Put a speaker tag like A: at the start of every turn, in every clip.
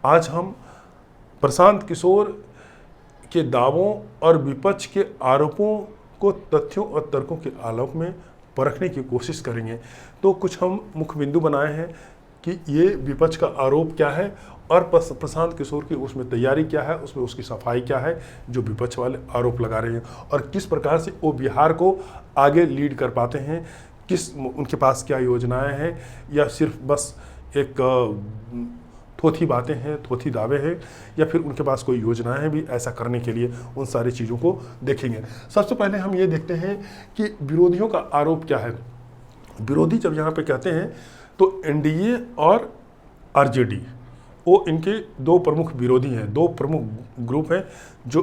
A: आज हम प्रशांत किशोर के दावों और विपक्ष के आरोपों को तथ्यों और तर्कों के आलोक में परखने की कोशिश करेंगे। तो कुछ हम मुख्य बिंदु बनाए हैं कि ये विपक्ष का आरोप क्या है और प्रशांत किशोर की उसमें तैयारी क्या है, उसमें उसकी सफाई क्या है जो विपक्ष वाले आरोप लगा रहे हैं, और किस प्रकार से वो बिहार को आगे लीड कर पाते हैं, किस उनके पास क्या योजनाएं हैं, या सिर्फ बस एक थोथी बातें हैं, थोथी दावे हैं, या फिर उनके पास कोई योजनाएं हैं भी ऐसा करने के लिए। उन सारी चीज़ों को देखेंगे। सबसे पहले हम ये देखते हैं कि विरोधियों का आरोप क्या है। विरोधी जब यहाँ पे कहते हैं तो एनडीए और आरजेडी वो इनके दो प्रमुख विरोधी हैं, दो प्रमुख ग्रुप हैं जो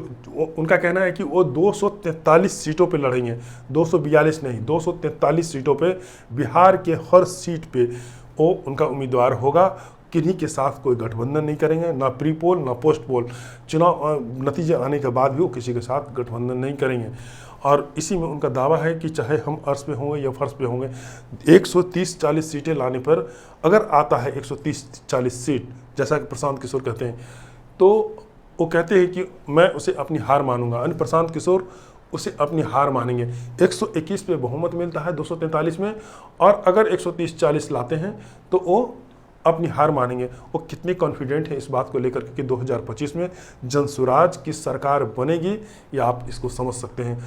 A: उनका कहना है कि वो 243 सीटों पे लड़ेंगे, 242 नहीं 243 सीटों पे, बिहार के हर सीट पे वो उनका उम्मीदवार होगा। किन्हीं के साथ कोई गठबंधन नहीं करेंगे, ना प्री पोल ना पोस्ट पोल। चुनाव नतीजे आने के बाद भी वो किसी के साथ गठबंधन नहीं करेंगे। और इसी में उनका दावा है कि चाहे हम अर्श पे होंगे या फर्श पे होंगे, 130-40 सीटें लाने पर, अगर आता है 130-40 सीट जैसा कि प्रशांत किशोर कहते हैं, तो वो कहते हैं कि मैं उसे अपनी हार मानूंगा। यानी प्रशांत किशोर उसे अपनी हार मानेंगे। 121 पे बहुमत मिलता है 243 में, और अगर 130-40 लाते हैं तो वो अपनी हार मानेंगे। वो कितने कॉन्फिडेंट हैं इस बात को लेकर कि 2025 में जनसुराज की सरकार बनेगी, या आप इसको समझ सकते हैं।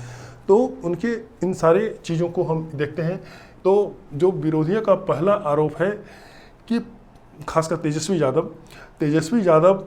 A: तो उनके इन सारी चीज़ों को हम देखते हैं। तो जो विरोधियों का पहला आरोप है कि खासकर तेजस्वी यादव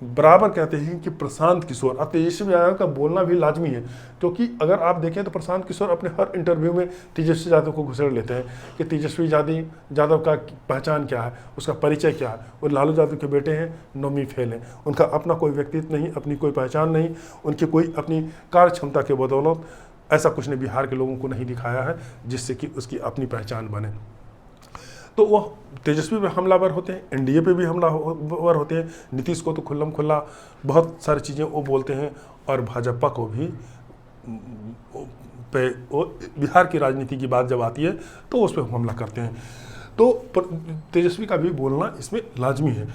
A: बराबर कहते हैं कि प्रशांत किशोर, अब तेजस्वी यादव का बोलना भी लाजमी है, क्योंकि अगर आप देखें तो प्रशांत किशोर अपने हर इंटरव्यू में तेजस्वी यादव को घुसेड़ लेते हैं कि तेजस्वी यादव का पहचान क्या है, उसका परिचय क्या है। वो लालू यादव के बेटे हैं, नौवीं फेल हैं, उनका अपना कोई व्यक्तित्व नहीं, अपनी कोई पहचान नहीं, उनकी कोई अपनी कार्य क्षमता के बदौलत ऐसा कुछ ने बिहार के लोगों को नहीं दिखाया है जिससे कि उसकी अपनी पहचान बने। तो वह तेजस्वी पे हमलावर होते हैं, एनडीए पे भी हमलावर होते हैं। नीतीश को तो खुल्लम खुल्ला बहुत सारी चीज़ें वो बोलते हैं, और भाजपा को भी पे वो बिहार की राजनीति की बात जब आती है तो उस पर हमला करते हैं। तो तेजस्वी का भी बोलना इसमें लाजमी है।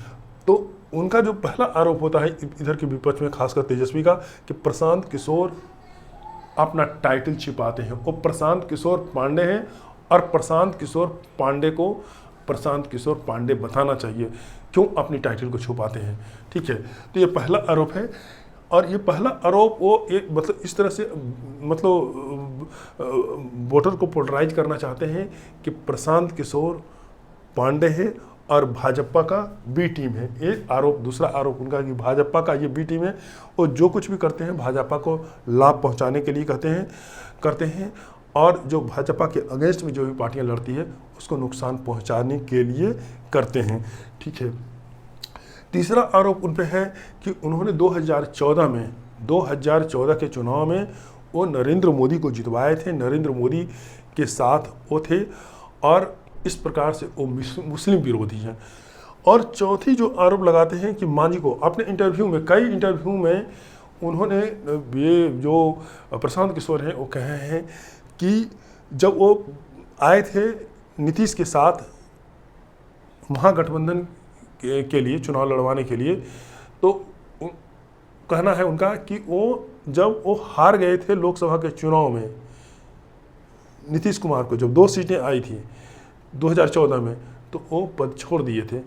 A: तो उनका जो पहला आरोप होता है इधर के विपक्ष में, खासकर तेजस्वी का, कि प्रशांत किशोर अपना टाइटल छिपाते हैं। वो प्रशांत किशोर पांडे हैं, और प्रशांत किशोर पांडे को प्रशांत किशोर पांडे बताना चाहिए क्यों अपनी टाइटल को छुपाते हैं। ठीक है, तो ये पहला आरोप है। और ये पहला आरोप वो एक मतलब इस तरह से वोटर को पोलराइज करना चाहते हैं कि प्रशांत किशोर पांडे है और भाजपा का बी टीम है। ये आरोप, दूसरा आरोप उनका कि भाजपा का ये बी टीम है, और जो कुछ भी करते हैं भाजपा को लाभ पहुंचाने के लिए करते हैं, और जो भाजपा के अगेंस्ट में जो भी पार्टियां लड़ती है उसको नुकसान पहुंचाने के लिए करते हैं। ठीक है, तीसरा आरोप उन पे है कि उन्होंने 2014 के चुनाव में वो नरेंद्र मोदी को जितवाए थे, नरेंद्र मोदी के साथ वो थे, और इस प्रकार से वो मुस्लिम विरोधी हैं। और चौथी जो आरोप लगाते हैं कि मांझी को अपने इंटरव्यू में, कई इंटरव्यू में उन्होंने, ये जो प्रशांत किशोर हैं वो कहे हैं कि जब वो आए थे नीतीश के साथ महागठबंधन के लिए चुनाव लड़वाने के लिए, तो कहना है उनका कि वो जब वो हार गए थे लोकसभा के चुनाव में नीतीश कुमार को, जब 2 सीटें आई थी 2014 में, तो वो पद छोड़ दिए थे।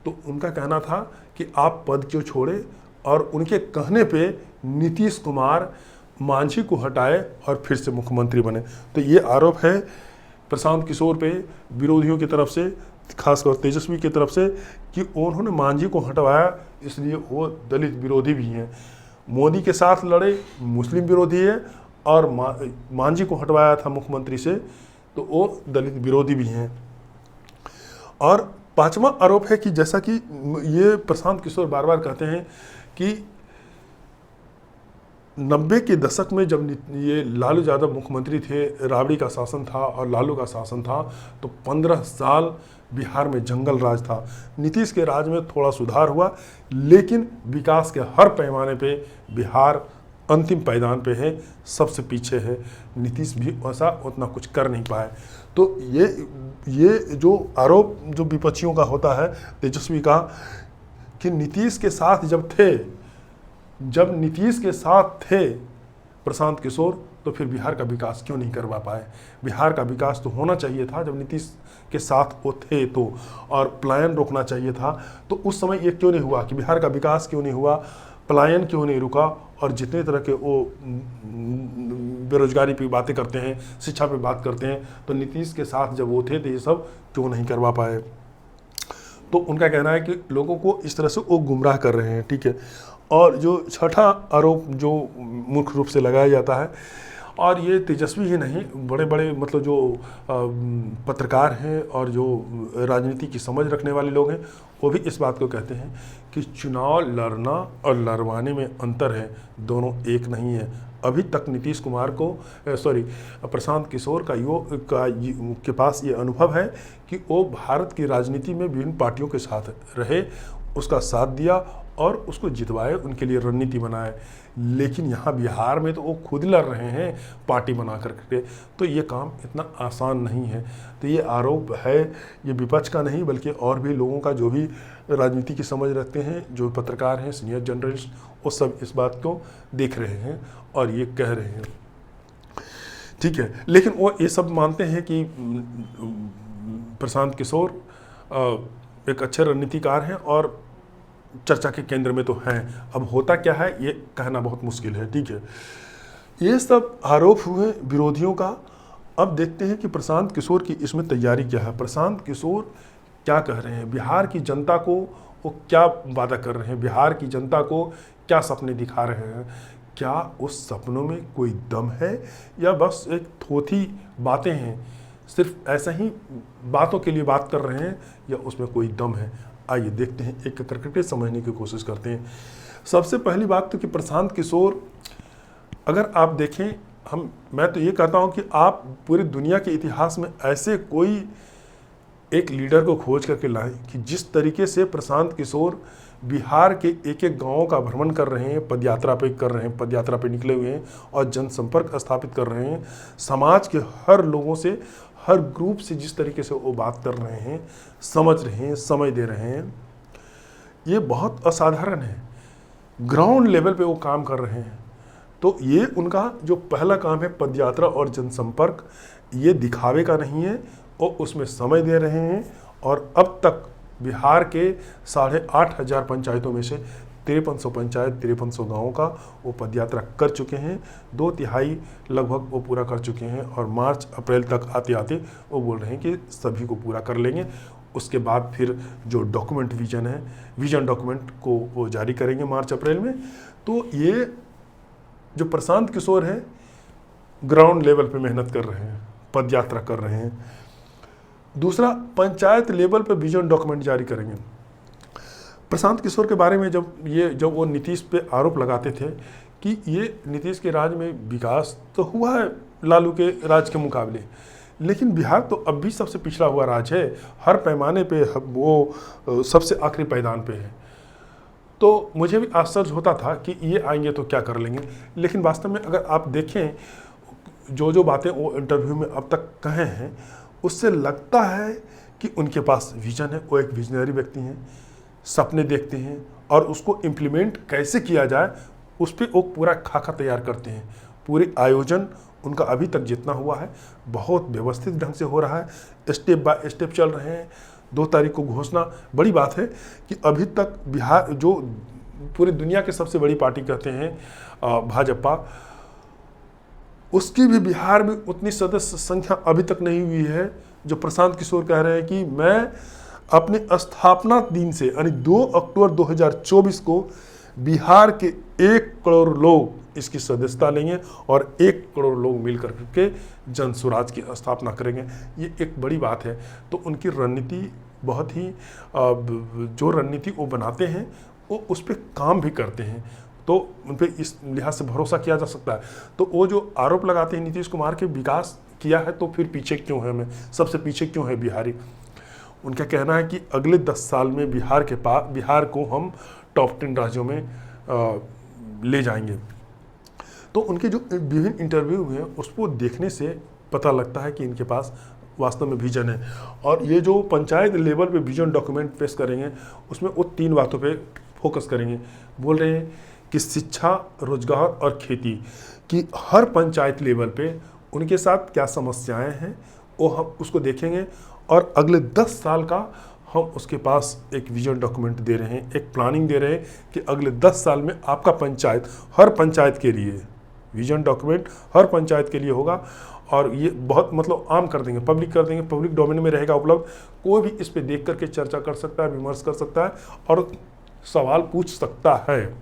A: तो उनका कहना था कि आप पद क्यों छोड़े, और उनके कहने पे नीतीश कुमार मांझी को हटाए और फिर से मुख्यमंत्री बने। तो ये आरोप है प्रशांत किशोर पे विरोधियों की तरफ से, खासकर तेजस्वी की तरफ से, कि उन्होंने मांझी को हटवाया, इसलिए वो दलित विरोधी भी हैं। मोदी के साथ लड़े, मुस्लिम विरोधी है, और मांझी को हटवाया था मुख्यमंत्री से, तो वो दलित विरोधी भी हैं। और पांचवा आरोप है कि जैसा कि ये प्रशांत किशोर बार बार कहते हैं कि 90 के दशक में जब ये लालू यादव मुख्यमंत्री थे, राबड़ी का शासन था और लालू का शासन था, तो 15 साल बिहार में जंगल राज था। नीतीश के राज में थोड़ा सुधार हुआ, लेकिन विकास के हर पैमाने पे बिहार अंतिम पायदान पे है, सबसे पीछे है। नीतीश भी ऐसा उतना कुछ कर नहीं पाए। तो ये जो आरोप जो विपक्षियों का होता है, तेजस्वी का, कि नीतीश के साथ जब नीतीश के साथ थे प्रशांत किशोर, तो फिर बिहार का विकास क्यों नहीं करवा पाए? बिहार का विकास तो होना चाहिए था जब नीतीश के साथ वो थे तो, और पलायन रोकना चाहिए था। तो उस समय ये क्यों नहीं हुआ कि बिहार का विकास क्यों नहीं हुआ, पलायन क्यों नहीं रुका, और जितने तरह के वो बेरोजगारी पे बातें करते हैं, शिक्षा पे बात करते हैं, तो नीतीश के साथ जब वो थे तो ये सब क्यों नहीं करवा पाए? तो उनका कहना है कि लोगों को इस तरह से वो गुमराह कर रहे हैं, ठीक है। और जो छठा आरोप जो मुख्य रूप से लगाया जाता है, और ये तेजस्वी ही नहीं, बड़े बड़े मतलब जो पत्रकार हैं और जो राजनीति की समझ रखने वाले लोग हैं, वो भी इस बात को कहते हैं कि चुनाव लड़ना और लड़वाने में अंतर है, दोनों एक नहीं है। अभी तक नीतीश कुमार को प्रशांत किशोर के पास ये अनुभव है कि वो भारत की राजनीति में विभिन्न पार्टियों के साथ रहे, उसका साथ दिया और उसको जितवाए, उनके लिए रणनीति बनाए। लेकिन यहाँ बिहार में तो वो खुद लड़ रहे हैं पार्टी बना करके, तो ये काम इतना आसान नहीं है। तो ये आरोप है, ये विपक्ष का नहीं बल्कि और भी लोगों का जो भी राजनीति की समझ रखते हैं, जो पत्रकार हैं, सीनियर जर्नलिस्ट, वो सब इस बात को देख रहे हैं और ये कह रहे हैं, ठीक है। लेकिन वो ये सब मानते हैं कि प्रशांत किशोर एक अच्छे रणनीतिकार हैं और चर्चा के केंद्र में तो हैं। अब होता क्या है ये कहना बहुत मुश्किल है, ठीक है। ये सब आरोप हुए विरोधियों का। अब देखते हैं कि प्रशांत किशोर की इसमें तैयारी क्या है, प्रशांत किशोर क्या कह रहे हैं, बिहार की जनता को वो क्या वादा कर रहे हैं, बिहार की जनता को क्या सपने दिखा रहे हैं, क्या उस सपनों में कोई दम है या बस एक थोथी बातें हैं, सिर्फ ऐसा ही बातों के लिए बात कर रहे हैं या उसमें कोई दम है। आइए देखते हैं, एक करके समझने की कोशिश करते हैं। सबसे पहली बात तो कि प्रशांत किशोर, अगर आप देखें, मैं तो ये कहता हूँ कि आप पूरी दुनिया के इतिहास में ऐसे कोई एक लीडर को खोज करके लाएं कि जिस तरीके से प्रशांत किशोर बिहार के एक एक गाँवों का भ्रमण कर रहे हैं, पदयात्रा पे निकले हुए हैं और जनसंपर्क स्थापित कर रहे हैं, समाज के हर लोगों से, हर ग्रुप से जिस तरीके से वो बात कर रहे हैं, समझ रहे हैं, समय दे रहे हैं, ये बहुत असाधारण है। ग्राउंड लेवल पे वो काम कर रहे हैं। तो ये उनका जो पहला काम है पदयात्रा और जनसंपर्क, ये दिखावे का नहीं है, वो उसमें समय दे रहे हैं। और अब तक बिहार के 8,500 पंचायतों में से 5300 पंचायत, 5300 गाँवों का वो पदयात्रा कर चुके हैं, 2/3 लगभग वो पूरा कर चुके हैं। और मार्च अप्रैल तक आते आते वो बोल रहे हैं कि सभी को पूरा कर लेंगे। उसके बाद फिर जो डॉक्यूमेंट विजन डॉक्यूमेंट को वो जारी करेंगे मार्च अप्रैल में। तो ये जो प्रशांत किशोर हैं ग्राउंड लेवल पे मेहनत कर रहे हैं, पदयात्रा कर रहे हैं। दूसरा, पंचायत लेवल पे विजन डॉक्यूमेंट जारी करेंगे। प्रशांत किशोर के बारे में जब वो नीतीश पे आरोप लगाते थे कि ये नीतीश के राज में विकास तो हुआ है लालू के राज के मुकाबले, लेकिन बिहार तो अब भी सबसे पिछड़ा हुआ राज्य है, हर पैमाने पे वो सबसे आखिरी पायदान पे है। तो मुझे भी आश्चर्य होता था कि ये आएंगे तो क्या कर लेंगे। लेकिन वास्तव में अगर आप देखें जो बातें वो इंटरव्यू में अब तक कहे हैं, उससे लगता है कि उनके पास विजन है, वो एक विजनरी व्यक्ति हैं, सपने देखते हैं और उसको इम्प्लीमेंट कैसे किया जाए उस पर वो पूरा खाका तैयार करते हैं। पूरे आयोजन उनका अभी तक जितना हुआ है बहुत व्यवस्थित ढंग से हो रहा है, स्टेप बाय स्टेप चल रहे हैं। 2 तारीख को घोषणा, बड़ी बात है कि अभी तक बिहार, जो पूरी दुनिया की सबसे बड़ी पार्टी कहते हैं भाजपा, उसकी भी बिहार में उतनी सदस्य संख्या अभी तक नहीं हुई है। जो प्रशांत किशोर कह रहे हैं कि मैं अपने स्थापना दिन से यानी 2 अक्टूबर 2024 को बिहार के 1 करोड़ लोग इसकी सदस्यता लेंगे और 1 करोड़ लोग मिलकर के जन स्वराज की स्थापना करेंगे। ये एक बड़ी बात है। तो उनकी रणनीति बहुत ही, जो रणनीति वो बनाते हैं वो उस पर काम भी करते हैं, तो उन पर इस लिहाज से भरोसा किया जा सकता है। तो वो जो आरोप लगाते हैं नीतीश कुमार के विकास किया है तो फिर पीछे क्यों है, हमें सबसे पीछे क्यों है बिहारी। उनका कहना है कि अगले 10 साल में बिहार को हम टॉप 10 राज्यों में ले जाएंगे। तो उनके जो विभिन्न इंटरव्यू हैं उसको देखने से पता लगता है कि इनके पास वास्तव में विजन है। और ये जो पंचायत लेवल पे विजन डॉक्यूमेंट पेश करेंगे उसमें वो 3 बातों पे फोकस करेंगे। बोल रहे हैं कि शिक्षा, रोजगार और खेती की हर पंचायत लेवल पे उनके साथ क्या समस्याएं हैं वो हम उसको देखेंगे, और अगले 10 साल का हम उसके पास एक विजन डॉक्यूमेंट दे रहे हैं, एक प्लानिंग दे रहे हैं कि अगले 10 साल में आपका पंचायत, हर पंचायत के लिए विजन डॉक्यूमेंट हर पंचायत के लिए होगा। और ये बहुत मतलब आम कर देंगे, पब्लिक कर देंगे, पब्लिक डोमेन में रहेगा उपलब्ध। कोई भी इस पे देख करके चर्चा कर सकता है, विमर्श कर सकता है और सवाल पूछ सकता है।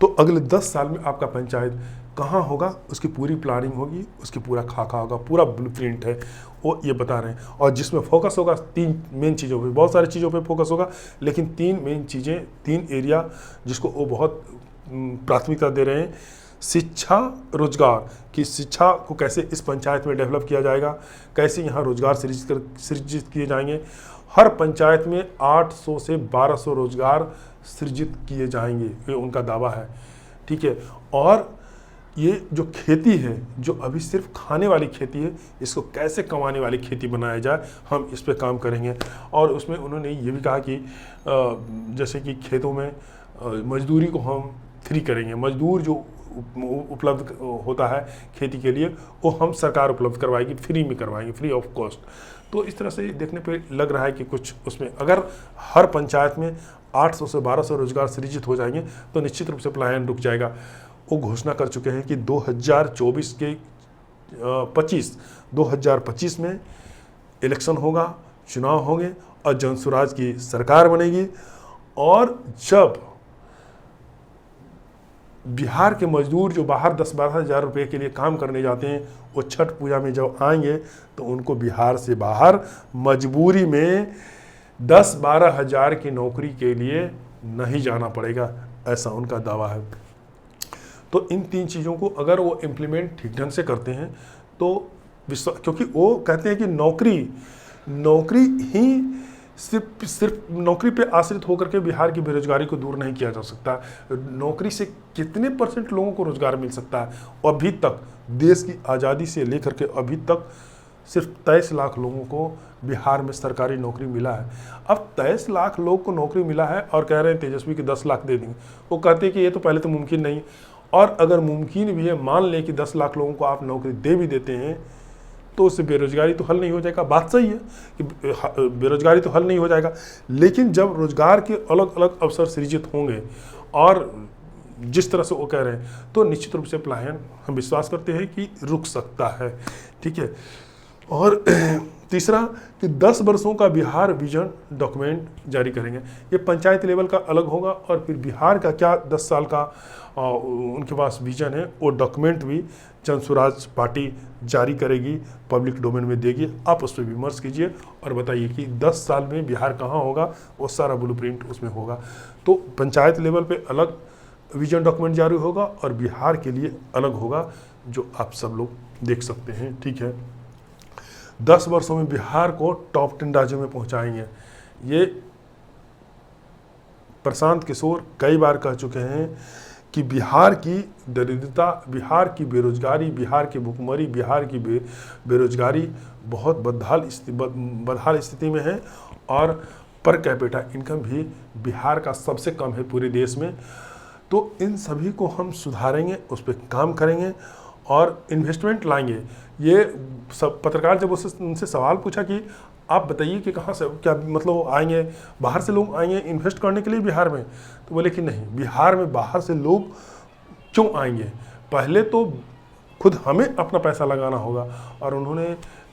A: तो अगले 10 साल में आपका पंचायत कहाँ होगा उसकी पूरी प्लानिंग होगी, उसकी पूरा खाका होगा, पूरा ब्लूप्रिंट है वो ये बता रहे हैं। और जिसमें फोकस होगा 3 मेन चीज़ों पे, बहुत सारी चीज़ों पे फोकस होगा, लेकिन 3 मेन चीज़ें, 3 एरिया जिसको वो बहुत प्राथमिकता दे रहे हैं। शिक्षा, रोजगार, कि शिक्षा को कैसे इस पंचायत में डेवलप किया जाएगा, कैसे यहाँ रोजगार सृजित किए जाएंगे। हर पंचायत में 800 से 1200 रोजगार सृजित किए जाएंगे, ये उनका दावा है। ठीक है। और ये जो खेती है, जो अभी सिर्फ खाने वाली खेती है, इसको कैसे कमाने वाली खेती बनाया जाए, हम इस पे काम करेंगे। और उसमें उन्होंने ये भी कहा कि जैसे कि खेतों में मजदूरी को हम फ्री करेंगे, मजदूर जो उपलब्ध होता है खेती के लिए वो हम सरकार उपलब्ध करवाएगी, फ्री में करवाएंगे, फ्री ऑफ कॉस्ट। तो इस तरह से देखने पे लग रहा है कि कुछ उसमें अगर हर पंचायत में 800 से 1200 रोजगार सृजित हो जाएंगे तो निश्चित रूप से पलायन रुक जाएगा। वो घोषणा कर चुके हैं कि 2025 में इलेक्शन होगा, चुनाव होंगे और जनसुराज की सरकार बनेगी। और जब बिहार के मजदूर जो बाहर 10-12 हज़ार रुपये के लिए काम करने जाते हैं, वो छठ पूजा में जब आएंगे तो उनको बिहार से बाहर मजबूरी में 10-12 हज़ार की नौकरी के लिए नहीं जाना पड़ेगा, ऐसा उनका दावा है। तो इन 3 चीज़ों को अगर वो इम्प्लीमेंट ठीक ढंग से करते हैं तो क्योंकि वो कहते हैं कि नौकरी ही सिर्फ नौकरी पे आश्रित होकर के बिहार की बेरोजगारी को दूर नहीं किया जा सकता। नौकरी से कितने % लोगों को रोजगार मिल सकता है। अभी तक देश की आज़ादी से लेकर के अभी तक सिर्फ 23 लाख लोगों को बिहार में सरकारी नौकरी मिला है। अब 23 लाख लोग को नौकरी मिला है और कह रहे हैं तेजस्वी के 10 लाख दे देंगे। वो कहते हैं कि ये तो पहले तो मुमकिन नहीं, और अगर मुमकिन भी है, मान लें कि 10 लाख लोगों को आप नौकरी दे भी देते हैं तो उससे बेरोजगारी तो हल नहीं हो जाएगा। बात सही है कि बेरोजगारी तो हल नहीं हो जाएगा, लेकिन जब रोजगार के अलग अलग अवसर सृजित होंगे और जिस तरह से वो कह रहे हैं तो निश्चित रूप से पलायन हम विश्वास करते हैं कि रुक सकता है। ठीक है। और तीसरा कि 10 वर्षों का बिहार विजन डॉक्यूमेंट जारी करेंगे। ये पंचायत लेवल का अलग होगा और फिर बिहार का क्या 10 साल का उनके पास विजन है वो डॉक्यूमेंट भी जनसुराज पार्टी जारी करेगी, पब्लिक डोमेन में देगी। आप उस पर विमर्श कीजिए और बताइए कि 10 साल में बिहार कहाँ होगा, वो सारा ब्लूप्रिंट उसमें होगा। तो पंचायत लेवल पे अलग विजन डॉक्यूमेंट जारी होगा और बिहार के लिए अलग होगा, जो आप सब लोग देख सकते हैं। ठीक है। 10 वर्षों में बिहार को टॉप 10 राज्यों में पहुंचाएंगे। ये प्रशांत किशोर कई बार कह चुके हैं कि बिहार की दरिद्रता, बिहार की बेरोजगारी, बिहार की भुखमरी, बिहार की बेरोजगारी बहुत बदहाल स्थिति में है और पर कैपिटा इनकम भी बिहार का सबसे कम है पूरे देश में। तो इन सभी को हम सुधारेंगे, उस पर काम करेंगे और इन्वेस्टमेंट लाएंगे। ये सब पत्रकार जब उनसे सवाल पूछा कि आप बताइए कि कहाँ से, क्या मतलब आएंगे, बाहर से लोग आएंगे इन्वेस्ट करने के लिए बिहार में, तो बोले कि नहीं, बिहार में बाहर से लोग क्यों आएंगे, पहले तो खुद हमें अपना पैसा लगाना होगा। और उन्होंने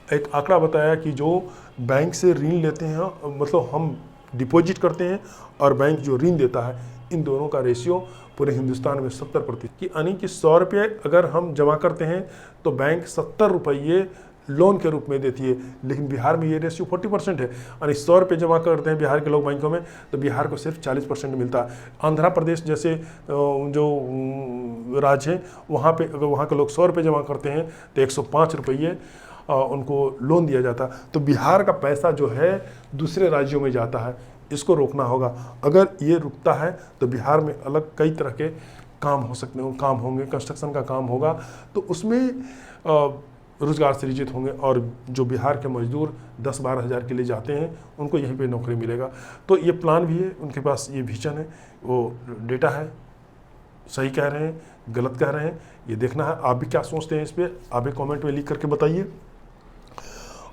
A: एक आंकड़ा बताया कि जो बैंक से ऋण लेते हैं, मतलब हम डिपॉजिट करते हैं और बैंक जो ऋण देता है, इन दोनों का रेशियो पूरे हिंदुस्तान में 70% की, यानी कि 100 रुपये अगर हम जमा करते हैं तो बैंक 70 रुपये लोन के रूप में देती है। लेकिन बिहार में ये रेशियो 40% है, यानी 100 रुपये जमा करते हैं बिहार के लोग बैंकों में तो बिहार को सिर्फ 40% मिलता है। आंध्र प्रदेश जैसे जो राज्य है वहाँ पे अगर वहाँ के लोग 100 रुपये जमा करते हैं तो 105 रुपये उनको लोन दिया जाता। तो बिहार का पैसा जो है दूसरे राज्यों में जाता है, इसको रोकना होगा। अगर ये रुकता है तो बिहार में अलग कई तरह के काम हो सकते हैं, काम होंगे, कंस्ट्रक्शन का काम होगा, तो उसमें रोजगार सृजित होंगे और जो बिहार के मजदूर 10-12 हज़ार के लिए जाते हैं उनको यहीं पे नौकरी मिलेगा। तो ये प्लान भी है, उनके पास ये विजन है, वो डेटा है, सही कह रहे हैं गलत कह रहे हैं ये देखना है। आप भी क्या सोचते हैं इस पर, आप भी कमेंट में लिख करके बताइए।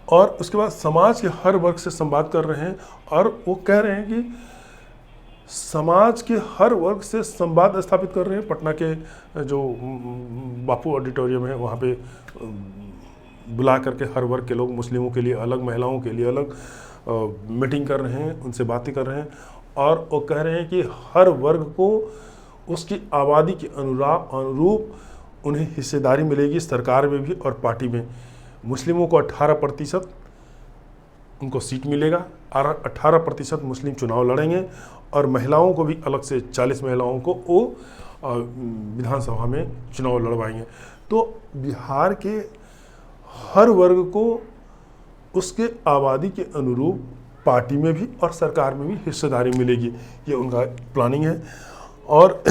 A: और उसके बाद समाज के हर वर्ग से संवाद कर रहे हैं और वो कह रहे हैं कि समाज के हर वर्ग से संवाद स्थापित कर रहे हैं। पटना के जो बापू ऑडिटोरियम है वहाँ पे बुला करके हर वर्ग के लोग, मुस्लिमों के लिए अलग, महिलाओं के लिए अलग मीटिंग कर रहे हैं, उनसे बातें कर रहे हैं और वो कह रहे हैं कि हर वर्ग को उसकी आबादी के अनुरूप उन्हें हिस्सेदारी मिलेगी सरकार में भी और पार्टी में। मुस्लिमों को 18% उनको सीट मिलेगा और 18% मुस्लिम चुनाव लड़ेंगे और महिलाओं को भी अलग से 40 महिलाओं को वो विधानसभा में चुनाव लड़वाएंगे। तो बिहार के हर वर्ग को उसके आबादी के अनुरूप पार्टी में भी और सरकार में भी हिस्सेदारी मिलेगी, ये उनका प्लानिंग है। और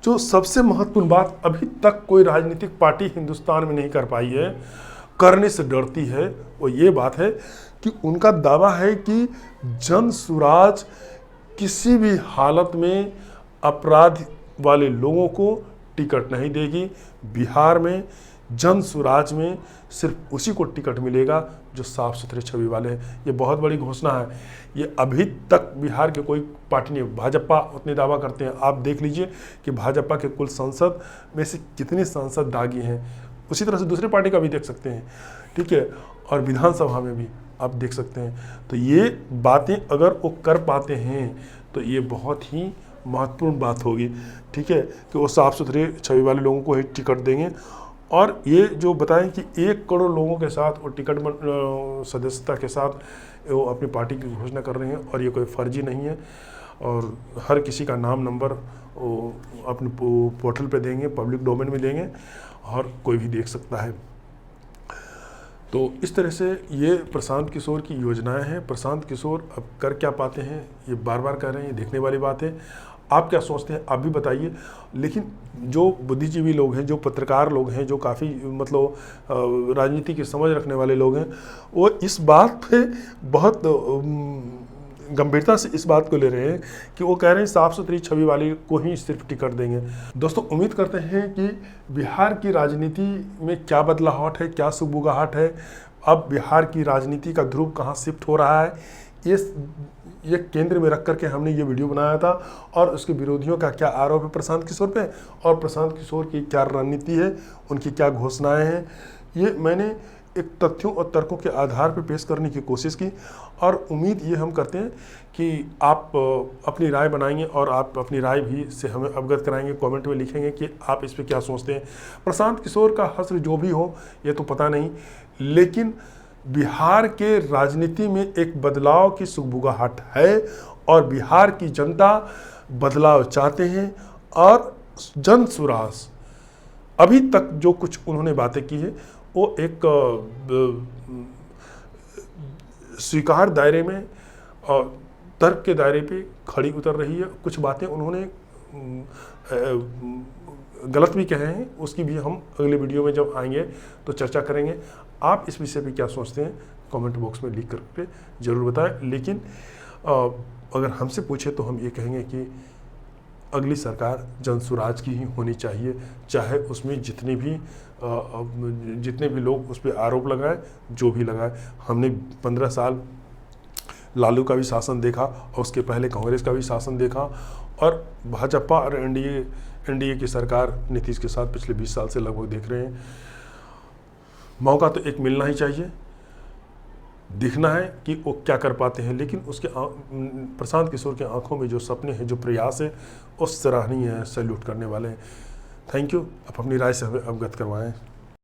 A: जो सबसे महत्वपूर्ण बात अभी तक कोई राजनीतिक पार्टी हिंदुस्तान में नहीं कर पाई है, करने से डरती है, वो ये बात है कि उनका दावा है कि जन सुराज किसी भी हालत में अपराध वाले लोगों को टिकट नहीं देगी। बिहार में जन सुराज में सिर्फ उसी को टिकट मिलेगा जो साफ सुथरे छवि वाले हैं। ये बहुत बड़ी घोषणा है, ये अभी तक बिहार के कोई पार्टी नहीं। भाजपा उतने दावा करते हैं, आप देख लीजिए कि भाजपा के कुल संसद में से कितने सांसद दागी हैं, उसी तरह से दूसरी पार्टी का भी देख सकते हैं, ठीक है, और विधानसभा में भी आप देख सकते हैं। तो ये बातें अगर वो कर पाते हैं तो ये बहुत ही महत्वपूर्ण बात होगी, ठीक है, कि वो साफ सुथरे छवि वाले लोगों को ही टिकट देंगे। और ये जो बताएं कि 1 करोड़ लोगों के साथ वो टिकट सदस्यता के साथ वो अपनी पार्टी की घोषणा कर रहे हैं और ये कोई फर्जी नहीं है और हर किसी का नाम नंबर वो अपने पोर्टल पे देंगे, पब्लिक डोमेन में देंगे और कोई भी देख सकता है। तो इस तरह से ये प्रशांत किशोर की योजनाएं हैं। प्रशांत किशोर अब कर क्या पाते हैं ये बार बार कह रहे हैं, ये देखने वाली बात है। आप क्या सोचते हैं आप भी बताइए। लेकिन जो बुद्धिजीवी लोग हैं, जो पत्रकार लोग हैं, जो काफ़ी मतलब राजनीति की समझ रखने वाले लोग हैं, वो इस बात पे बहुत गंभीरता से इस बात को ले रहे हैं कि वो कह रहे हैं साफ सुथरी छवि वाले को ही सिर्फ टिकट देंगे। दोस्तों उम्मीद करते हैं कि बिहार की राजनीति में क्या बदलाहट है, क्या सुगबुगाहट है, अब बिहार की राजनीति का ध्रुव कहाँ शिफ्ट हो रहा है, ये केंद्र में रख करके हमने ये वीडियो बनाया था। और उसके विरोधियों का क्या आरोप है प्रशांत किशोर पे और प्रशांत किशोर की क्या रणनीति है, उनकी क्या घोषणाएं हैं, ये मैंने एक तथ्यों और तर्कों के आधार पर पेश करने की कोशिश की। और उम्मीद ये हम करते हैं कि आप अपनी राय बनाएंगे और आप अपनी राय भी से हमें अवगत कराएंगे, कमेंट में लिखेंगे कि आप इस पर क्या सोचते हैं। प्रशांत किशोर का हश्र जो भी हो ये तो पता नहीं, लेकिन बिहार के राजनीति में एक बदलाव की सुगबुगाहट है और बिहार की जनता बदलाव चाहते हैं। और जन सुराज अभी तक जो कुछ उन्होंने बातें की है वो एक स्वीकार दायरे में और तर्क के दायरे पे खड़ी उतर रही है। कुछ बातें उन्होंने गलत भी कहे हैं, उसकी भी हम अगले वीडियो में जब आएंगे तो चर्चा करेंगे। आप इस विषय पे क्या सोचते हैं कमेंट बॉक्स में लिख करके ज़रूर बताएं। लेकिन अगर हमसे पूछे तो हम ये कहेंगे कि अगली सरकार जनसुराज की ही होनी चाहिए, चाहे उसमें जितने भी लोग उस पर आरोप लगाए, जो भी लगाए। हमने 15 साल लालू का भी शासन देखा और उसके पहले कांग्रेस का भी शासन देखा और भाजपा और एनडीए की सरकार नीतीश के साथ पिछले 20 साल से लगभग देख रहे हैं। मौका तो एक मिलना ही चाहिए, दिखना है कि वो क्या कर पाते हैं। लेकिन उसके प्रशांत किशोर के आंखों में जो सपने हैं, जो प्रयास है, वो सराहनीय है, सैल्यूट करने वाले हैं। Thank you. आप अपनी राय से हमें अवगत करवाएं।